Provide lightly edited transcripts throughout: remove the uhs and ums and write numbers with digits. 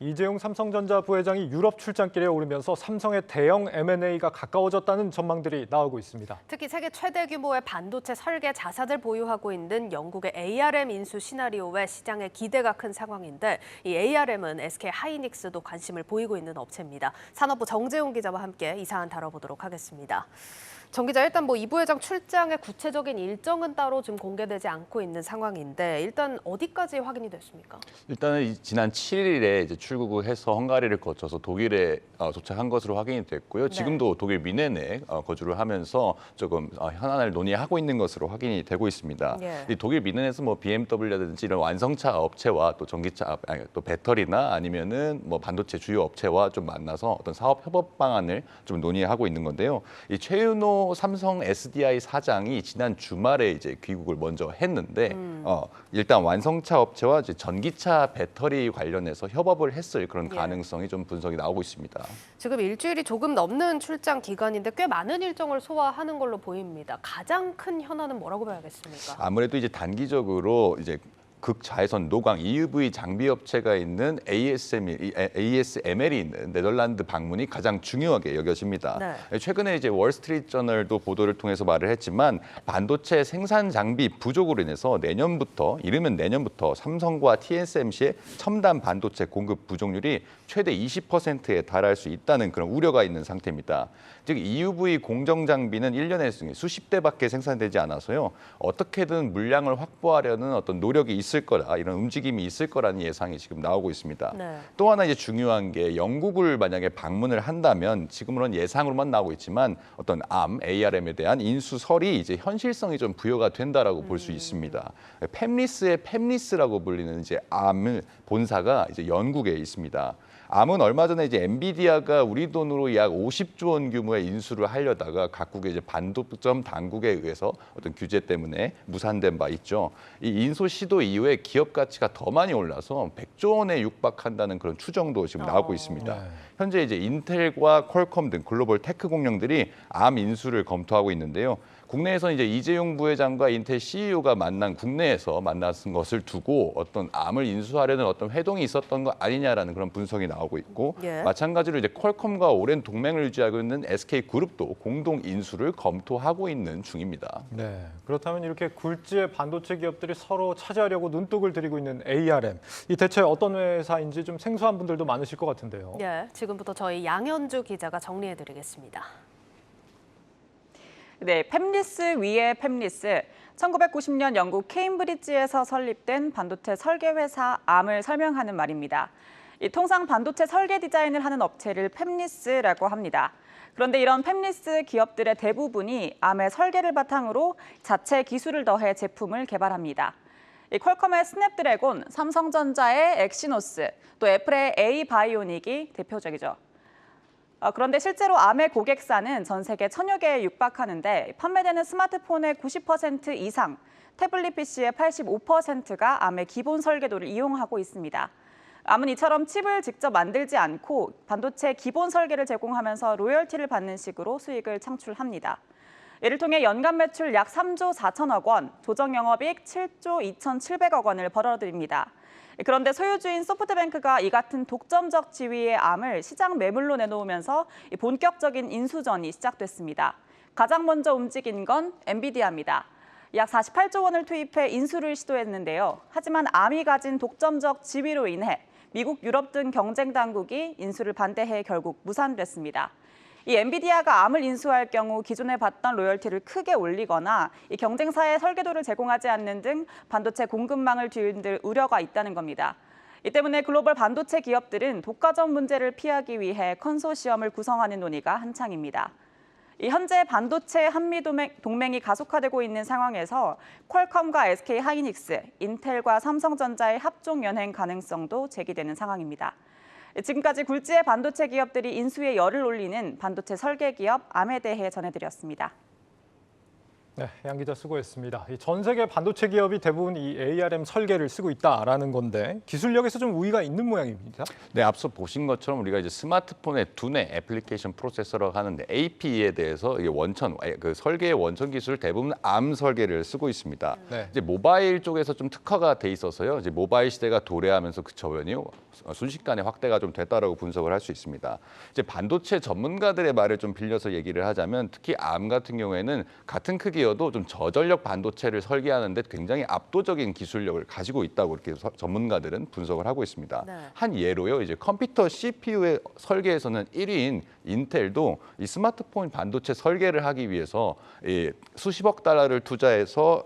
이재용 삼성전자 부회장이 유럽 출장길에 오르면서 삼성의 대형 M&A가 가까워졌다는 전망들이 나오고 있습니다. 특히 세계 최대 규모의 반도체 설계 자산을 보유하고 있는 영국의 ARM 인수 시나리오에 시장의 기대가 큰 상황인데 이 ARM은 SK 하이닉스도 관심을 보이고 있는 업체입니다. 산업부 정재훈 기자와 함께 이 사안 다뤄보도록 하겠습니다. 정 기자, 일단 이 부회장 출장의 구체적인 일정은 따로 지금 공개되지 않고 있는 상황인데 일단 어디까지 확인이 됐습니까? 일단은 지난 7일에 이제 출국을 해서 헝가리를 거쳐서 독일에 도착한 것으로 확인이 됐고요. 지금도 독일 미넨에 거주를 하면서 조금 현안을 논의하고 있는 것으로 확인이 되고 있습니다. 이 독일 미넨에서 BMW라든지 이런 완성차 업체와 또 전기차, 또 배터리나 아니면은 반도체 주요 업체와 좀 만나서 어떤 사업 협업 방안을 좀 논의하고 있는 건데요. 이 최윤호 삼성 SDI 사장이 지난 주말에 이제 귀국을 먼저 했는데 일단 완성차 업체와 이제 전기차 배터리 관련해서 협업을 했을 그런 가능성이 좀 분석이 나오고 있습니다. 지금 일주일이 조금 넘는 출장 기간인데 꽤 많은 일정을 소화하는 걸로 보입니다. 가장 큰 현안은 뭐라고 봐야겠습니까? 아무래도 이제 단기적으로 이제 극자외선 노광 EUV 장비 업체가 있는 ASML이 있는 네덜란드 방문이 가장 중요하게 여겨집니다. 최근에 이제 월스트리트 저널도 보도를 통해서 말을 했지만 반도체 생산 장비 부족으로 인해서 이르면 내년부터 삼성과 TSMC의 첨단 반도체 공급 부족률이 최대 20%에 달할 수 있다는 그런 우려가 있는 상태입니다. 즉 EUV 공정 장비는 1년에 수십 대밖에 생산되지 않아서요. 어떻게든 물량을 확보하려는 어떤 노력이 있을 거라, 이런 움직임이 있을 거라는 예상이 지금 나오고 있습니다. 또 하나 이제 중요한 게 영국을 만약에 방문을 한다면 지금으로는 예상으로만 나오고 있지만 어떤 ARM에 대한 인수설이 이제 현실성이 좀 부여가 된다라고 볼 수 있습니다. 팹리스의 팹리스라고 불리는 이제 ARM 본사가 이제 영국에 있습니다. ARM은 얼마 전에 이제 엔비디아가 우리 돈으로 약 50조 원 규모의 인수를 하려다가 각국의 이제 반도점 당국에 의해서 어떤 규제 때문에 무산된 바 있죠. 이 인수 시도 이후에 기업 가치가 더 많이 올라서 100조 원에 육박한다는 그런 추정도 지금 나오고 있습니다. 현재 이제 인텔과 퀄컴 등 글로벌 테크 공룡들이 ARM 인수를 검토하고 있는데요. 국내에서 이제 이재용 부회장과 인텔 CEO가 국내에서 만났은 것을 두고 어떤 ARM을 인수하려는 어떤 회동이 있었던 거 아니냐라는 그런 분석이 나오고 있고 마찬가지로 이제 퀄컴과 오랜 동맹을 유지하고 있는 SK그룹도 공동 인수를 검토하고 있는 중입니다. 네, 그렇다면 이렇게 굴지의 반도체 기업들이 서로 차지하려고 눈독을 들이고 있는 ARM, 이 대체 어떤 회사인지 좀 생소한 분들도 많으실 것 같은데요. 지금부터 저희 양현주 기자가 정리해드리겠습니다. 네, 팹리스 위에 팹리스. 1990년 영국 케임브리지에서 설립된 반도체 설계 회사 ARM을 설명하는 말입니다. 통상 반도체 설계 디자인을 하는 업체를 팹리스라고 합니다. 그런데 이런 팹리스 기업들의 대부분이 ARM의 설계를 바탕으로 자체 기술을 더해 제품을 개발합니다. 퀄컴의 스냅드래곤, 삼성전자의 엑시노스, 또 애플의 A바이오닉이 대표적이죠. 그런데 실제로 ARM의 고객사는 전 세계 1000여 개에 육박하는데 판매되는 스마트폰의 90% 이상, 태블릿 PC의 85%가 ARM의 기본 설계도를 이용하고 있습니다. ARM은 이처럼 칩을 직접 만들지 않고 반도체 기본 설계를 제공하면서 로열티를 받는 식으로 수익을 창출합니다. 이를 통해 연간 매출 약 3조 4천억 원, 조정 영업이익 7조 2,700억 원을 벌어들입니다. 그런데 소유주인 소프트뱅크가 이 같은 독점적 지위의 ARM을 시장 매물로 내놓으면서 본격적인 인수전이 시작됐습니다. 가장 먼저 움직인 건 엔비디아입니다. 약 48조 원을 투입해 인수를 시도했는데요. 하지만 ARM이 가진 독점적 지위로 인해 미국, 유럽 등 경쟁 당국이 인수를 반대해 결국 무산됐습니다. 이 엔비디아가 ARM을 인수할 경우 기존에 받던 로열티를 크게 올리거나 이 경쟁사의 설계도를 제공하지 않는 등 반도체 공급망을 뒤흔들 우려가 있다는 겁니다. 이 때문에 글로벌 반도체 기업들은 독과점 문제를 피하기 위해 컨소시엄을 구성하는 논의가 한창입니다. 현재 반도체 한미 동맹이 가속화되고 있는 상황에서 퀄컴과 SK 하이닉스, 인텔과 삼성전자의 합종 연행 가능성도 제기되는 상황입니다. 지금까지 굴지의 반도체 기업들이 인수에 열을 올리는 반도체 설계 기업 ARM에 대해 전해드렸습니다. 네, 양 기자 수고했습니다. 전 세계 반도체 기업이 대부분 이 ARM 설계를 쓰고 있다라는 건데 기술력에서 좀 우위가 있는 모양입니다. 네, 앞서 보신 것처럼 우리가 이제 스마트폰의 두뇌 애플리케이션 프로세서라고 하는데 AP에 대해서 이게 그 설계의 원천 기술을 대부분 ARM 설계를 쓰고 있습니다. 네. 이제 모바일 쪽에서 좀 특화가 돼 있어서요. 이제 모바일 시대가 도래하면서 그 저변이 순식간에 확대가 좀 됐다라고 분석을 할 수 있습니다. 이제 반도체 전문가들의 말을 좀 빌려서 얘기를 하자면 특히 ARM 같은 경우에는 같은 크기여도 좀 저전력 반도체를 설계하는데 굉장히 압도적인 기술력을 가지고 있다고 이렇게 전문가들은 분석을 하고 있습니다. 네. 한 예로요, 이제 컴퓨터 CPU의 설계에서는 1위인 인텔도 이 스마트폰 반도체 설계를 하기 위해서 수십억 달러를 투자해서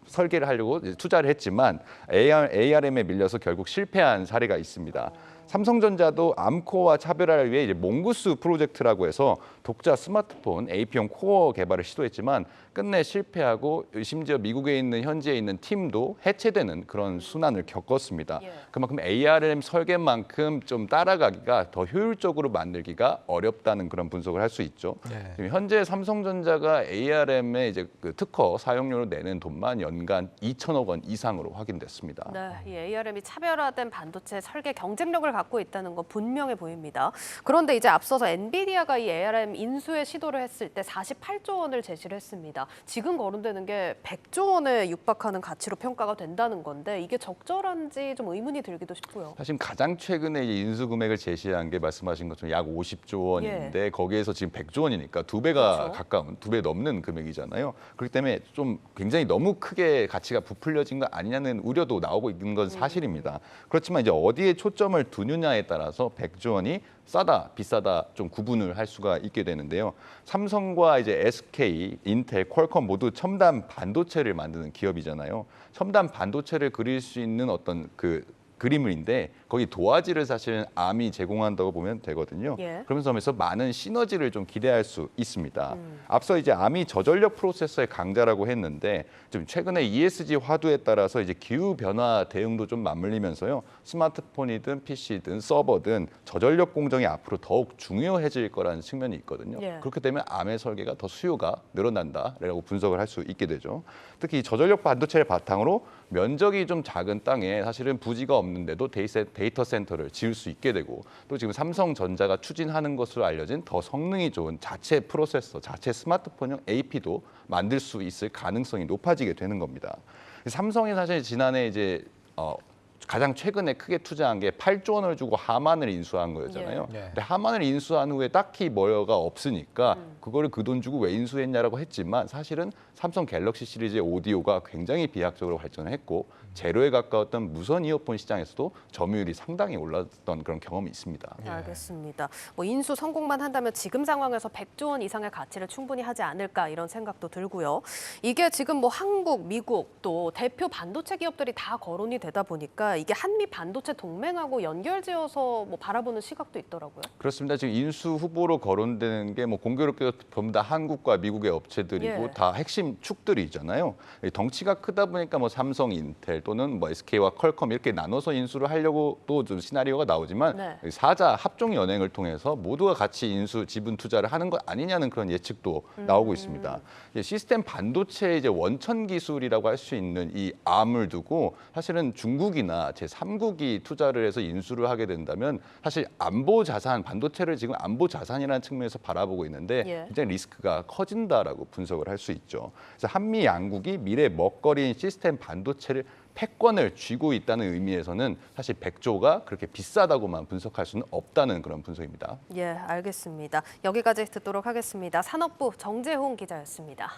설계를 하려고 투자를 했지만 ARM에 밀려서 결국 실패한 사례가 있습니다. 삼성전자도 암코어와 차별화를 위해 이제 몽구스 프로젝트라고 해서 독자 스마트폰 AP용 코어 개발을 시도했지만 끝내 실패하고 심지어 미국에 있는 현지에 있는 팀도 해체되는 그런 순환을 겪었습니다. 그만큼 ARM 설계만큼 좀 따라가기가 더 효율적으로 만들기가 어렵다는 그런 분석을 할 수 있죠. 네. 지금 현재 삼성전자가 ARM의 이제 그 특허 사용료로 내는 돈만 연간 2천억 원 이상으로 확인됐습니다. 네, 이 ARM이 차별화된 반도체 설계 경쟁력을 갖고 있다는 건 분명해 보입니다. 그런데 이제 앞서서 엔비디아가 이 ARM 인수에 시도를 했을 때 48조 원을 제시를 했습니다. 지금 거론되는 게 100조 원에 육박하는 가치로 평가가 된다는 건데 이게 적절한지 좀 의문이 들기도 싶고요. 사실 가장 최근에 이제 인수 금액을 제시한 게 말씀하신 것처럼 약 50조 원인데 거기에서 지금 100조 원이니까 2배가 그렇죠. 가까운 2배 넘는 금액이잖아요. 그렇기 때문에 좀 굉장히 너무 크게 가치가 부풀려진 거 아니냐는 우려도 나오고 있는 건 사실입니다. 그렇지만 이제 어디에 초점을 두느냐에 따라서 100조 원이 싸다, 비싸다 좀 구분을 할 수가 있게 되는데요. 삼성과 이제 SK, 인텔, 퀄컴 모두 첨단 반도체를 만드는 기업이잖아요. 첨단 반도체를 그릴 수 있는 어떤 그 그림인데 거기 도화지를 사실은 ARM이 제공한다고 보면 되거든요. 그러면서 하면서 많은 시너지를 좀 기대할 수 있습니다. 앞서 이제 ARM이 저전력 프로세서의 강자라고 했는데 좀 최근에 ESG 화두에 따라서 이제 기후 변화 대응도 좀 맞물리면서요. 스마트폰이든 PC든 서버든 저전력 공정이 앞으로 더욱 중요해질 거라는 측면이 있거든요. 그렇게 되면 ARM의 설계가 더 수요가 늘어난다라고 분석을 할 수 있게 되죠. 특히 저전력 반도체를 바탕으로 면적이 좀 작은 땅에 사실은 부지가 없는데도 데이터 센터를 지을 수 있게 되고 또 지금 삼성전자가 추진하는 것으로 알려진 더 성능이 좋은 자체 프로세서, 자체 스마트폰용 AP도 만들 수 있을 가능성이 높아지게 되는 겁니다. 삼성이 사실 지난해 이제 가장 최근에 크게 투자한 게 8조 원을 주고 하만을 인수한 거였잖아요. 근데 하만을 인수한 후에 딱히 뭐가 없으니까 그거를 그 돈 주고 왜 인수했냐라고 했지만 사실은 삼성 갤럭시 시리즈의 오디오가 굉장히 비약적으로 발전을 했고 제로에 가까웠던 무선 이어폰 시장에서도 점유율이 상당히 올랐던 그런 경험이 있습니다. 알겠습니다. 뭐 인수 성공만 한다면 지금 상황에서 100조 원 이상의 가치를 충분히 하지 않을까 이런 생각도 들고요. 이게 지금 뭐 한국, 미국 또 대표 반도체 기업들이 다 거론이 되다 보니까 이게 한미 반도체 동맹하고 연결지어서 뭐 바라보는 시각도 있더라고요. 그렇습니다. 지금 인수 후보로 거론되는 게 뭐 공교롭게도 전부 다 한국과 미국의 업체들이고 다 핵심 축들이잖아요. 덩치가 크다 보니까 뭐 삼성, 인텔 또는 뭐 SK와 퀄컴 이렇게 나눠서 인수를 하려고 또 좀 시나리오가 나오지만 사자 합종 연행을 통해서 모두가 같이 인수 지분 투자를 하는 것 아니냐는 그런 예측도 나오고 있습니다. 시스템 반도체 이제 원천 기술이라고 할 수 있는 이 ARM을 두고 사실은 중국이나 제3국이 투자를 해서 인수를 하게 된다면 사실 안보 자산, 반도체를 지금 안보 자산이라는 측면에서 바라보고 있는데 굉장히 리스크가 커진다라고 분석을 할 수 있죠. 그래서 한미 양국이 미래 먹거리인 시스템 반도체를 패권을 쥐고 있다는 의미에서는 사실 100조가 그렇게 비싸다고만 분석할 수는 없다는 그런 분석입니다. 알겠습니다. 여기까지 듣도록 하겠습니다. 산업부 정재홍 기자였습니다.